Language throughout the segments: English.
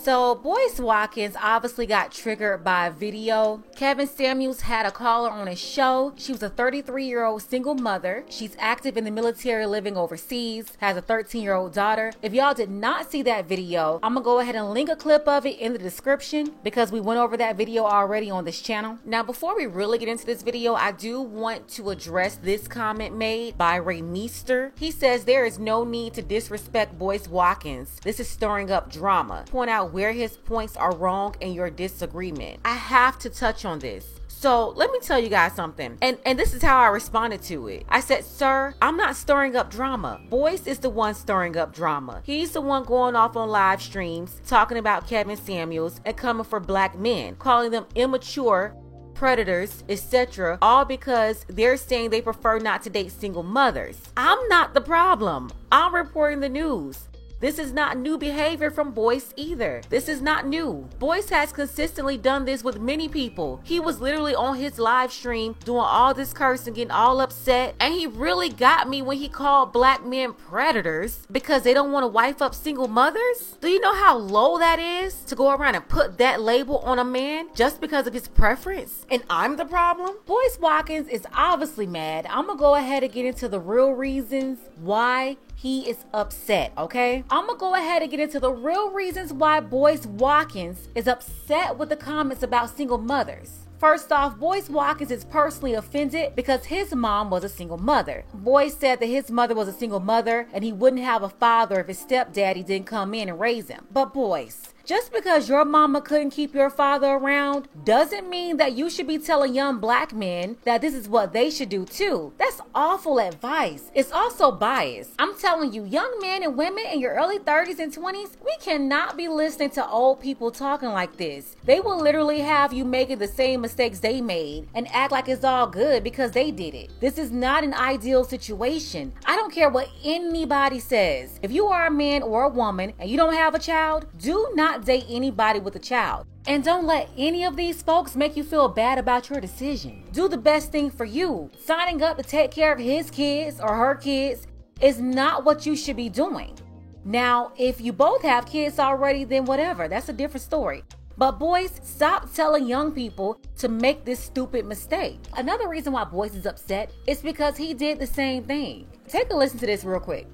So Boyce Watkins obviously got triggered by a video. Kevin Samuels had a caller on his show. She was a 33-year-old single mother. She's active in the military, living overseas, has a 13-year-old daughter. If y'all did not see that video, I'm gonna go ahead and link a clip of it in the description because we went over that video already on this channel. Now, before we really get into this video, I do want to address this comment made by Ray Meester. He says there is no need to disrespect Boyce Watkins. This is stirring up drama. Point out where his points are wrong in your disagreement. I have to touch on this. So let me tell you guys something. And this is how I responded to it. I said, sir, I'm not stirring up drama. Boyce is the one stirring up drama. He's the one going off on live streams, talking about Kevin Samuels and coming for black men, calling them immature, predators, etc., all because they're saying they prefer not to date single mothers. I'm not the problem. I'm reporting the news. This is not new behavior from Boyce either. This is not new. Boyce has consistently done this with many people. He was literally on his live stream doing all this cursing, getting all upset, and he really got me when he called black men predators because they don't want to wife up single mothers. Do you know how low that is to go around and put that label on a man just because of his preference? And I'm the problem? Boyce Watkins is obviously mad. I'm gonna go ahead and get into the real reasons why he is upset, okay? I'm gonna go ahead and get into the real reasons why Boyce Watkins is upset with the comments about single mothers. First off, Boyce Watkins is personally offended because his mom was a single mother. Boyce said that his mother was a single mother and he wouldn't have a father if his stepdaddy didn't come in and raise him. But Boyce, just because your mama couldn't keep your father around doesn't mean that you should be telling young black men that this is what they should do too. That's awful advice. It's also biased. I'm telling you, young men and women in your early 30s and 20s, we cannot be listening to old people talking like this. They will literally have you making the same mistakes they made and act like it's all good because they did it. This is not an ideal situation. I don't care what anybody says. If you are a man or a woman and you don't have a child, do not date anybody with a child. And don't let any of these folks make you feel bad about your decision. Do the best thing for you. Signing up to take care of his kids or her kids is not what you should be doing. Now, if you both have kids already, then whatever. That's a different story. But Boyce, stop telling young people to make this stupid mistake. Another reason why Boyce is upset is because he did the same thing. Take a listen to this real quick.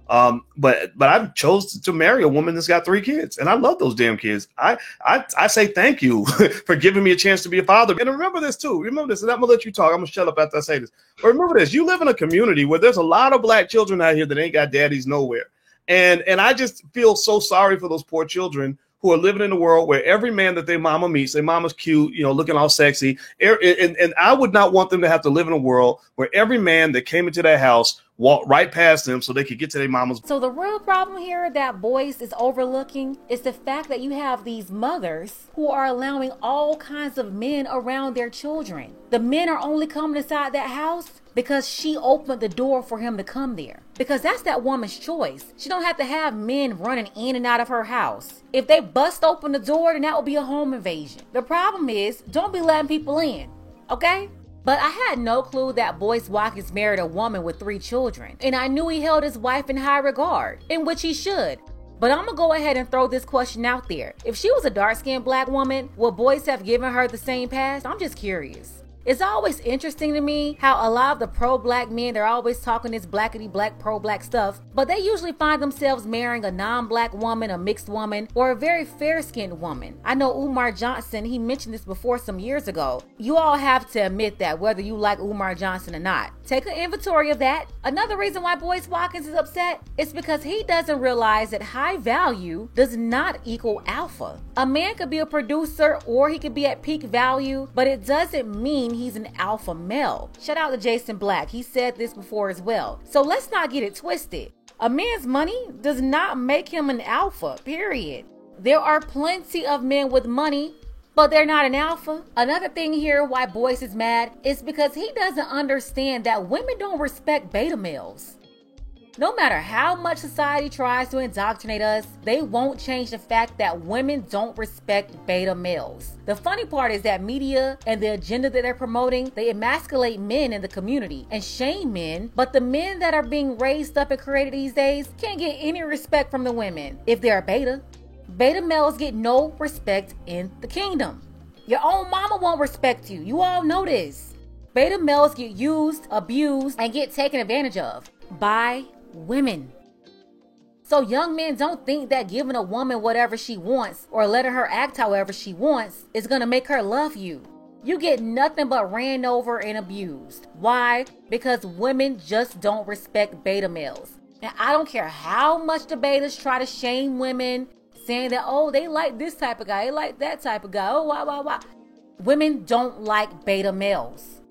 But I chose to marry a woman that's got 3 kids, and I love those damn kids. I say thank you for giving me a chance to be a father. And remember this too. Remember this, and I'm gonna let you talk. I'm gonna shut up after I say this. But remember this: you live in a community where there's a lot of black children out here that ain't got daddies nowhere, and I just feel so sorry for those poor children who are living in a world where every man that their mama meets, their mama's cute, you know, looking all sexy, and I would not want them to have to live in a world where every man that came into their house walked right past them so they could get to their mama's. So the real problem here that Boyce is overlooking is the fact that you have these mothers who are allowing all kinds of men around their children. The men are only coming inside that house because she opened the door for him to come there. Because that's that woman's choice. She don't have to have men running in and out of her house. If they bust open the door, then that would be a home invasion. The problem is, don't be letting people in, okay? But I had no clue that Boyce Watkins married a woman with 3 children. And I knew he held his wife in high regard, in which he should. But I'm gonna go ahead and throw this question out there. If she was a dark-skinned black woman, would Boyce have given her the same pass? I'm just curious. It's always interesting to me how a lot of the pro-black men, they're always talking this blackity black pro-black stuff, but they usually find themselves marrying a non-black woman, a mixed woman, or a very fair-skinned woman. I know Umar Johnson, he mentioned this before some years ago. You all have to admit that whether you like Umar Johnson or not. Take an inventory of that. Another reason why Boyce Watkins is upset is because he doesn't realize that high value does not equal alpha. A man could be a producer or he could be at peak value, but it doesn't mean he's an alpha male. Shout out to Jason Black. He said this before as well. So let's not get it twisted. A man's money does not make him an alpha, period. There are plenty of men with money, but they're not an alpha. Another thing here why Boyce is mad is because he doesn't understand that women don't respect beta males. No matter how much society tries to indoctrinate us, they won't change the fact that women don't respect beta males. The funny part is that media and the agenda that they're promoting, they emasculate men in the community and shame men, but the men that are being raised up and created these days can't get any respect from the women if they're a beta. Beta males get no respect in the kingdom. Your own mama won't respect you. You all know this. Beta males get used, abused, and get taken advantage of by women. So young men don't think that giving a woman whatever she wants or letting her act however she wants is going to make her love you. You get nothing but ran over and abused. Why? Because women just don't respect beta males. And I don't care how much the betas try to shame women, saying that, oh, they like this type of guy, they like that type of guy, oh, why. Women don't like beta males.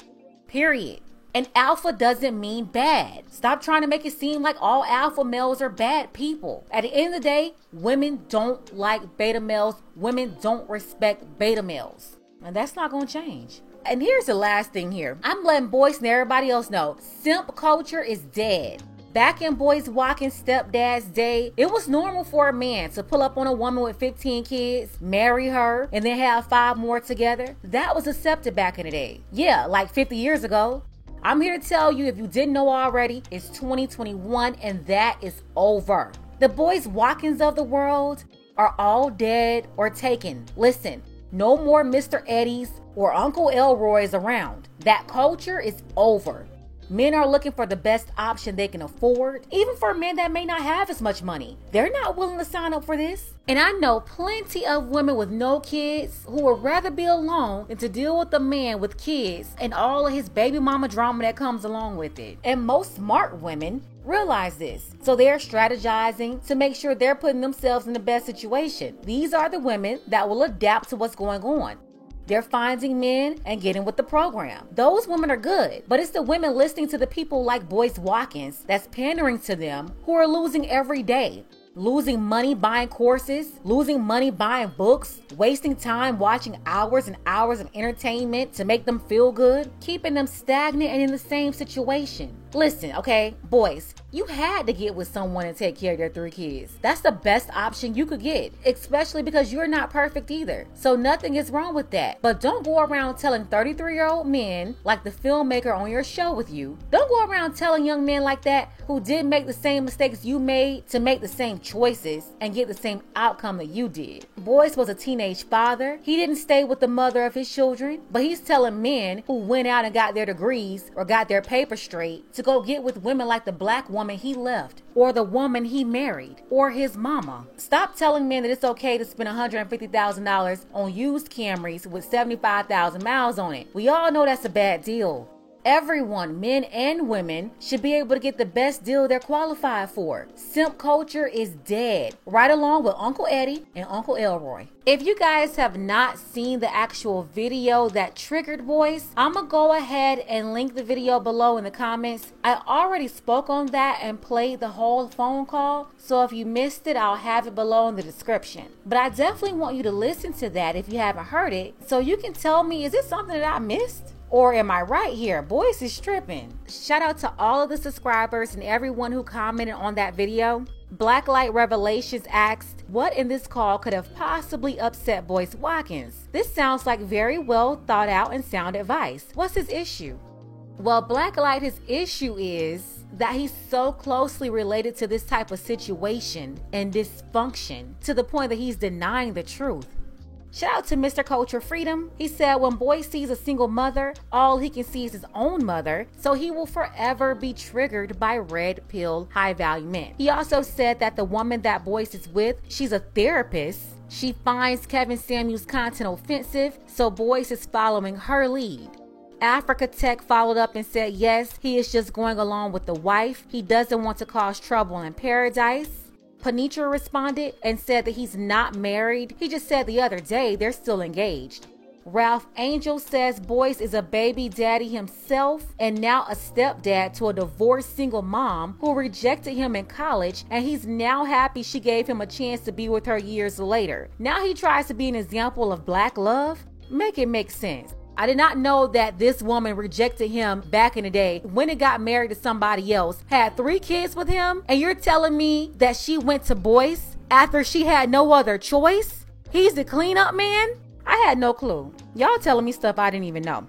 Period. And alpha doesn't mean bad. Stop trying to make it seem like all alpha males are bad people. At the end of the day, women don't like beta males. Women don't respect beta males. And that's not going to change. And here's the last thing here. I'm letting boys and everybody else know, simp culture is dead. Back in Boys Watkins' stepdad's day, it was normal for a man to pull up on a woman with 15 kids, marry her, and then have 5 more together. That was accepted back in the day. Yeah, like 50 years ago. I'm here to tell you, if you didn't know already, it's 2021 and that is over. The Boys Watkins of the world are all dead or taken. Listen, no more Mr. Eddies or Uncle Elroy's around. That culture is over. Men are looking for the best option they can afford, even for men that may not have as much money. They're not willing to sign up for this. And I know plenty of women with no kids who would rather be alone than to deal with a man with kids and all of his baby mama drama that comes along with it. And most smart women realize this. So they're strategizing to make sure they're putting themselves in the best situation. These are the women that will adapt to what's going on. They're finding men and getting with the program. Those women are good, but it's the women listening to the people like Boyce Watkins that's pandering to them who are losing every day. Losing money buying courses, losing money buying books, wasting time watching hours and hours of entertainment to make them feel good, keeping them stagnant and in the same situation. Listen, okay, boys, you had to get with someone and take care of their 3 kids. That's the best option you could get, especially because you're not perfect either. So nothing is wrong with that. But don't go around telling 33-year-old men, like the filmmaker on your show with you, don't go around telling young men like that who did make the same mistakes you made to make the same choices and get the same outcome that you did. Boyce was a teenage father. He didn't stay with the mother of his children, but he's telling men who went out and got their degrees or got their paper straight to go get with women like the black woman he left, or the woman he married, or his mama. Stop telling men that it's okay to spend $150,000 on used Camrys with 75,000 miles on it. We all know that's a bad deal. Everyone, men and women, should be able to get the best deal they're qualified for. Simp culture is dead, right along with Uncle Eddie and Uncle Elroy. If you guys have not seen the actual video that triggered Boyce, I'm gonna go ahead and link the video below in the comments. I already spoke on that and played the whole phone call, so if you missed it, I'll have it below in the description. But I definitely want you to listen to that if you haven't heard it, so you can tell me, is it something that I missed? Or am I right here? Boyce is tripping. Shout out to all of the subscribers and everyone who commented on that video. Blacklight Revelations asked, what in this call could have possibly upset Boyce Watkins? This sounds like very well thought out and sound advice. What's his issue? Well, Blacklight, his issue is that he's so closely related to this type of situation and dysfunction to the point that he's denying the truth. Shout out to Mr. Culture Freedom. He said when Boyce sees a single mother, all he can see is his own mother, so he will forever be triggered by red pill high value men. He also said that the woman that Boyce is with, she's a therapist. She finds Kevin Samuels' content offensive, so Boyce is following her lead. Africa Tech followed up and said yes, he is just going along with the wife. He doesn't want to cause trouble in paradise. Panitra responded and said that he's not married. He just said the other day they're still engaged. Ralph Angel says Boyce is a baby daddy himself and now a stepdad to a divorced single mom who rejected him in college, and he's now happy she gave him a chance to be with her years later. Now he tries to be an example of black love? Make it make sense. I did not know that this woman rejected him back in the day, when it got married to somebody else, had 3 kids with him, and you're telling me that she went to Boyce after she had no other choice? He's the cleanup man? I had no clue. Y'all telling me stuff I didn't even know.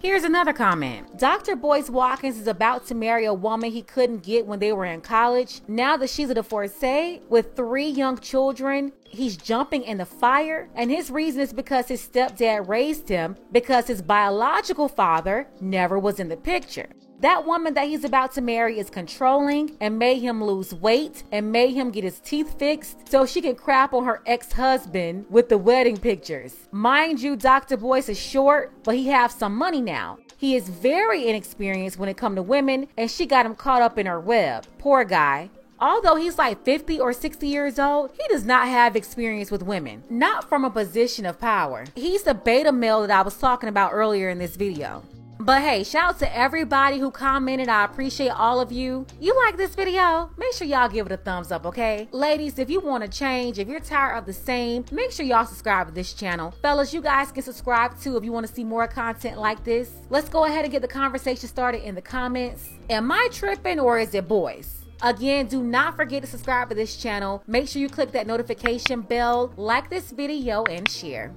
Here's another comment. Dr. Boyce Watkins is about to marry a woman he couldn't get when they were in college. Now that she's a divorcee with 3 young children, he's jumping in the fire. And his reason is because his stepdad raised him because his biological father never was in the picture. That woman that he's about to marry is controlling and made him lose weight and made him get his teeth fixed so she can crap on her ex-husband with the wedding pictures. Mind you, Dr. Boyce is short, but he has some money now. He is very inexperienced when it comes to women, and she got him caught up in her web. Poor guy. Although he's like 50 or 60 years old, he does not have experience with women. Not from a position of power. He's the beta male that I was talking about earlier in this video. But hey, shout out to everybody who commented. I appreciate all of you. You like this video? Make sure y'all give it a thumbs up, okay? Ladies, if you want to change, if you're tired of the same, make sure y'all subscribe to this channel. Fellas, you guys can subscribe too if you want to see more content like this. Let's go ahead and get the conversation started in the comments. Am I tripping or is it boys? Again, do not forget to subscribe to this channel. Make sure you click that notification bell, like this video, and share.